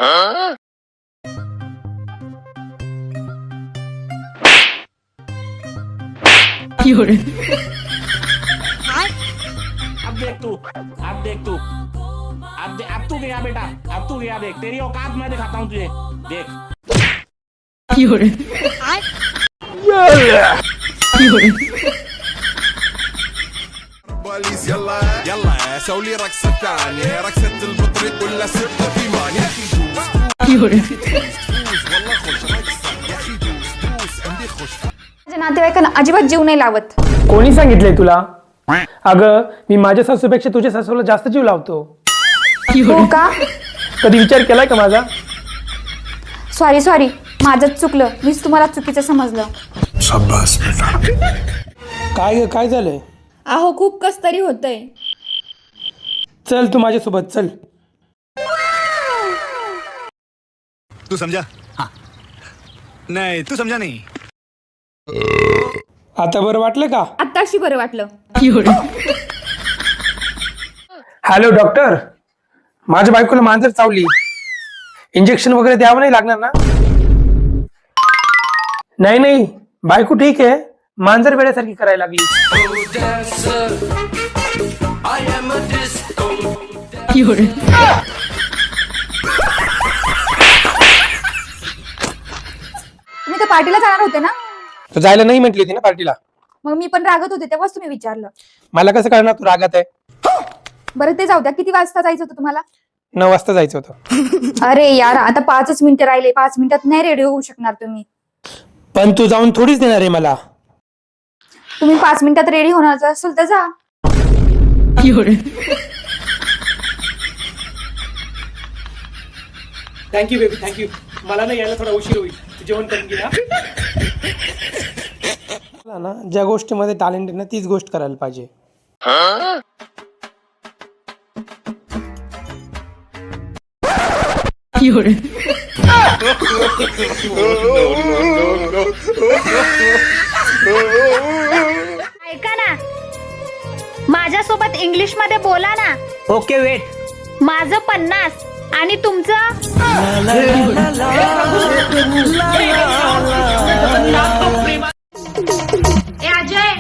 अब देख तू, अब देख तू, अब तू गया बेटा, अब तू गया। देख तेरी औकात मैं दिखाता हूँ तुझे, देख। يلا يلا سوي لي رقصة ثانية، رقصة البطريق ولا ستة في مان يا أخي والله خوش رقصة يا أخي دوس عندي خوش. माझ्या नातेवाईकांना अजिबात जीव नाही लावत. कोणी सांगितलंय तुला? अगं मी माझ्या सासूपेक्षा तुझ्या सासूला जास्त जीव लावतो. हो का? कधी विचार केलाय का माझा? सॉरी माझंच चुकलं, मीच तुम्हाला चुकीचं समजलं. शाबास बेटा. काय झालंय? अहो खूप कस तरी होतंय. चल तू माझ्यासोबत चल. तू समझा? हाँ. नहीं तू समझा नहीं. आता बरं वाटलं का? आत्ताशी बरं वाटलं. हॅलो डॉक्टर, माझ्या बायकोला मांजर चावली, इंजेक्शन वगैरे द्यावं नाही लागणार ना? नाही बायको ठीक आहे, मांजर वेड्यासारखी करायला लागली. तुम्ही तर पार्टीला जाणार होते ना? तू जायला नाही म्हटली होती ना पार्टीला? मग मी पण रागत होते, तेव्हाच तुम्ही विचारलं. मला कसं कळणार तू रागात आहे? बरं ते जाऊ द्या, किती वाजता जायचं होतं तुम्हाला? 9 वाजता जायचं होतं. अरे यार, आता 5च मिनिटं राहिले, 5 मिनिटात नाही रेडी होऊ शकणार तुम्ही. पण तू जाऊन थोडीच देणार आहे मला. तुम्ही 5 मिनिटात रेडी होणार असेल तर जा. Thank you baby thank you. मला ना यायला थोडा उशीर होईल, तू जेवण करून घे ना. ज्या गोष्टीमध्ये टॅलेंट आहे ना तीच गोष्ट करायला पाहिजे. ऐका ना, माझ्यासोबत इंग्लिश मध्ये बोला ना. Okay wait. माझं 50 आणि तुमचं? ए अजय,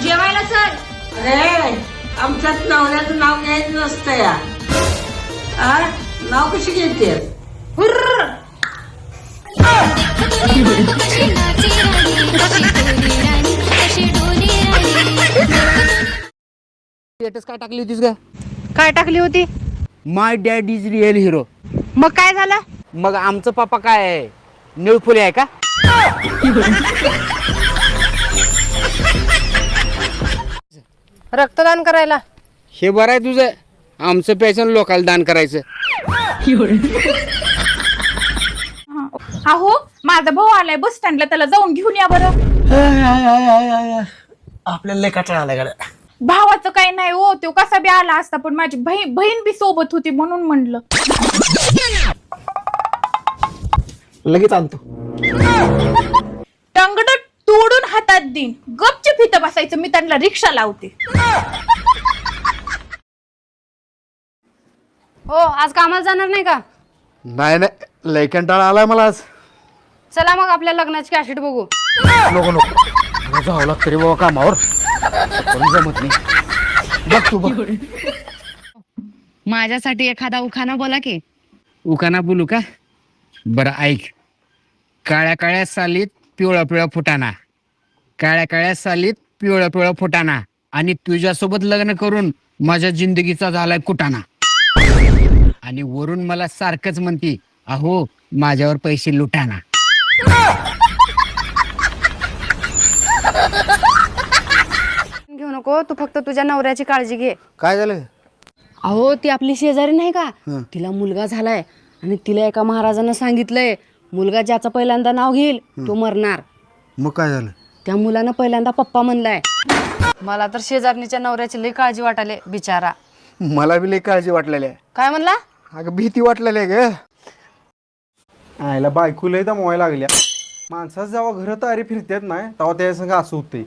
जेवायला सर. अरे आमच्यात नवऱ्याचं नाव घ्यायचं नसतं या. नाव कशी घेते? स्टेटस काय टाकली होतीस का? काय टाकली होती? माय डॅड इज रिअल हिरो. मग काय झालं? मग आमचं पापा काय आहे, निळफुले आहे का? रक्तदान करायला. हे बरं आहे तुझं, आमचं पॅशन लोकांना दान करायचं. अहो माझा भाऊ आलाय बस स्टँडला, त्याला जाऊन घेऊन या बरं. आपल्याला लय कंटाळा आला गाड्या. भावाचं काही नाही हो, तो कसा बी आला असता, पण माझी बहीण बी सोबत होती म्हणून म्हणलं. लगेच आणतो. टंगड तोडून हातात देईन, गपचूप इथं बसायचं, मी त्यांना रिक्षा लावते. हो, आज कामाला जाणार नाही का? नाही लय कंटाळा आलाय मला आज. चला मग आपल्या लग्नाची कॅसेट बघू. नको जावं लागतं रे बाबा कामावर, जमत नाही. बघ तू बघ. माझ्यासाठी एखादा उखाणा बोला की. उखाणा बोलू का? बरं ऐक. काळ्या काळ्या सालीत पिवळा पिवळा फुटाणा, काळ्या काळ्या सालीत पिवळा पिवळा फुटाणा, आणि तुझ्यासोबत लग्न करून माझ्या जिंदगीचा झालाय कुटाणा. आणि वरून मला सारखंच म्हणती, अहो माझ्यावर पैसे लुटाना. घेऊ नको, तू फक्त तुझ्या नवऱ्याची काळजी घे. काय झालं? अहो ती आपली शेजारी नाही का, तिला मुलगा झालाय आणि तिला एका महाराजानं सांगितलंय, मुलगा ज्याचं पहिल्यांदा नाव घेईल तो मरणार. मग काय झालं? त्या मुलानं पहिल्यांदा पप्पा म्हणलाय. मला तर शेजारणीच्या नवऱ्याची लई काळजी वाटायले बिचारा. मला बी लय काळजी वाटलेली आहे. काय म्हणला? अगं भीती वाटलेली आहे ग. आयला बायको लय दमवाय लागल्या. माणसाच जेव्हा घर तारी फिरतात नाही तेव्हा त्या संग असं होतंय.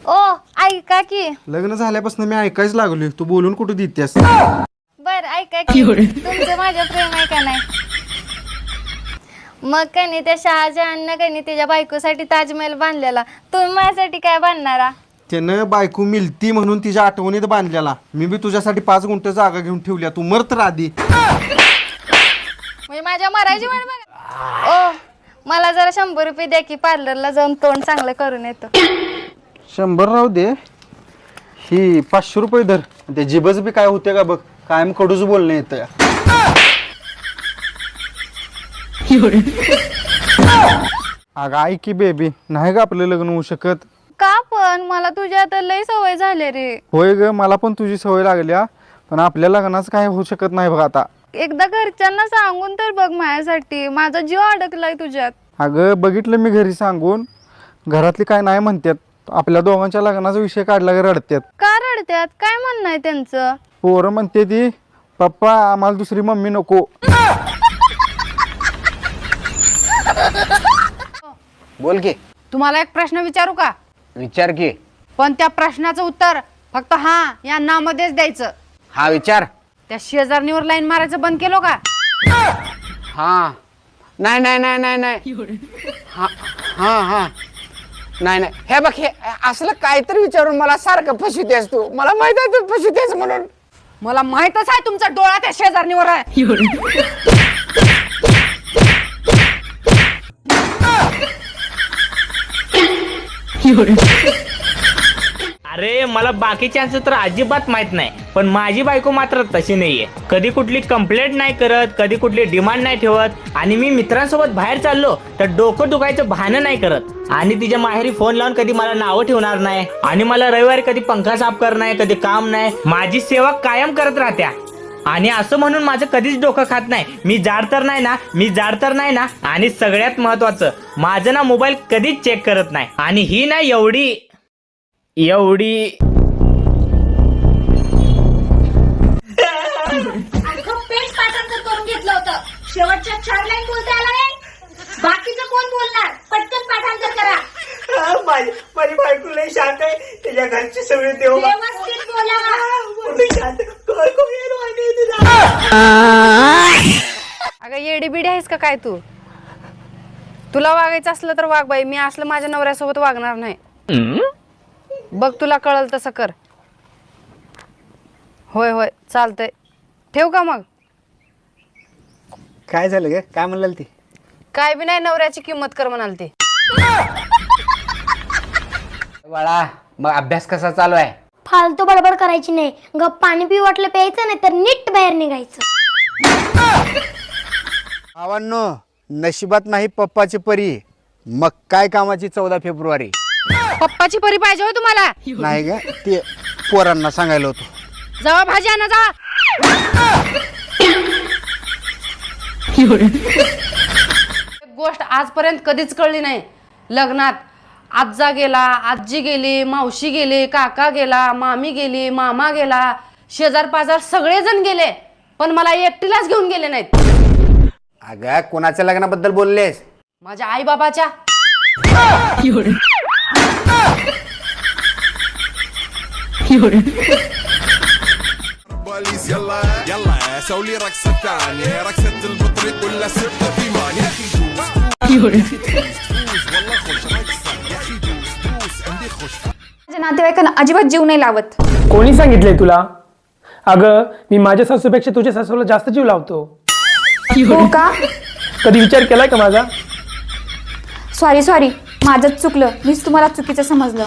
ओ ऐका की. लग्न झाल्यापासून मी ऐकायच लागलोय, तू बोलून कुठे देतेस? बर ऐका की तुमचं माझ्या प्रेम आहे का नाही? मग का नाही त्या शहाजहाननं का नाही त्याच्या बायकोसाठी ताजमहल बांधलेला, तुम्ही माझ्यासाठी काय बांधणारा? त्यानं बायको मिलती म्हणून तिच्या आठवणीत बांधलेला. मी बी तुझ्यासाठी 5 गुंठ जागा घेऊन ठेवल्या. तू मर तर आधी. म्हणजे माझ्या मरायची वाट बघा. ओ मला जरा 100 रुपये द्या की, पार्लरला जाऊन तोंड चांगलं करून येतो. 100 राहू दे, ही 500 रुपये धर. ते जिबच बी काय होते का बघ, कायम कडूच बोलणं येतं या. अगं ऐक की बेबी, नाही का आपलं लग्न होऊ शकत? का पण? मला तुझ्या आता लई सवय झाली रे. होय ग, मला पण तुझी सवय लागल्या, पण आपल्या लग्नाचं काय होऊ शकत नाही बघ आता. एकदा घरच्यांना सांगून तर बघ माझ्यासाठी, माझा जीव अडकलाय तुझ्यात. अगं बघितलं मी घरी सांगून, घरातली काय नाही म्हणतात. आपल्या दोघांच्या लग्नाचा विषय काढला की रडतात. का रडत्यात? काय म्हणणं आहे त्यांचं? पोरं म्हणते ती, पप्पा आम्हाला दुसरी मम्मी नको. बोल की. तुम्हाला एक प्रश्न विचारू का? विचार की. पण त्या प्रश्नाचं उत्तर फक्त हा या नामध्येच द्यायचं. हा विचार. त्या शेजारणीवर लाईन मारायचं बंद केलं का? हा नाही नाही नाही नाही नाही हा हा हा नाही नाही. हे बघ, हे असलं काहीतरी विचारून मला सारखं फसवतेस तू. मला माहित आहे तू फसवतेस म्हणून. मला माहितच आहे तुमचा डोळा त्या शेजारणीवर आहे. अरे मला बाकीच्यांचं तर अजिबात माहित नाही, पण माझी बायको मात्र तशी नाहीये. कधी कुठली कंप्लेंट नाही करत, कधी कुठली डिमांड नाही ठेवत. आणि मी मित्रांसोबत बाहेर चाललो तर डोकं दुखायचं बहाणं नाही करत. आणि तिच्या माहेरी फोन लावून कधी मला नावं ठेवणार नाही. आणि मला रविवारी कधी पंखा साफ कर नाही, कधी काम नाही. माझी सेवा कायम करत राहत्या. आणि असं म्हणून माझं कधीच डोकं खात नाही. मी जाड तर नाही ना. आणि सगळ्यात महत्वाचं, माझं ना मोबाईल कधीच चेक करत नाही. आणि ही ना एवढी पेज पाठांतर करून घेतलं होतं. शेवटच्या 4 लाईन बोलता आला नाही. बाकीचं कोण बोलणार? पटकन पाठांतर करा. माझी बायको लई शांत आहे. त्याच्या घरची सगळी देव व्यवस्थित बोला. शांत. अगं येडी बिडी आहेस का काय तू? तुला वागायचं असलं तर वाग बाई. मी असलं माझ्या नवऱ्यासोबत वागणार नाही. बघ तुला कळल तसं कर. होय होय चालतंय. ठेव का मग? काय झालं ग? काय म्हणाल ती? काय बी नाही, नवऱ्याची किंमत कर म्हणाल ती. बाळा, मग अभ्यास कसा चालू आहे? फालतू बडबड करायची नाही. गप पाणी पिऊ वाटलं प्यायचं, नाही तर नीट बाहेर निघायचं. भावांनो, नशिबात नाही पप्पाची परी, मग काय कामाची 14 फेब्रुवारी. पप्पाची परी पाहिजे हो तुम्हाला? नाही ग, ते पोरांना सांगायला होतो. जावा भाजी आणा जा. गोष्ट आजपर्यंत कधीच कळली नाही. लग्नात आजा गेला, आजी गेली, मावशी गेली, काका गेला, मामी गेली, मामा गेला, शेजार पाजार सगळेजण गेले, पण मला एकटीलाच घेऊन गेले नाहीत. अगं कोणाच्या लग्नाबद्दल बोललेस? माझ्या आई बाबाच्या. باليز يلا يلا سوي لي رقصة ثانية رقصة البطريق ولا سبتة في مان يا أخي دوس والله خوش رقصة يا أخي دوس عندي خوش. माझ्या नातेवाईकांना अजिबात जीव नाही लावत. कोणी सांगितलंय तुला? अगं मी माझ्या सासूपेक्षा तुझ्या सासूला जास्त जीव लावतो. हो का? कधी विचार केलाय का माझा? सॉरी माझंच चुकलं. मीच तुम्हाला चुकीचं समजलं.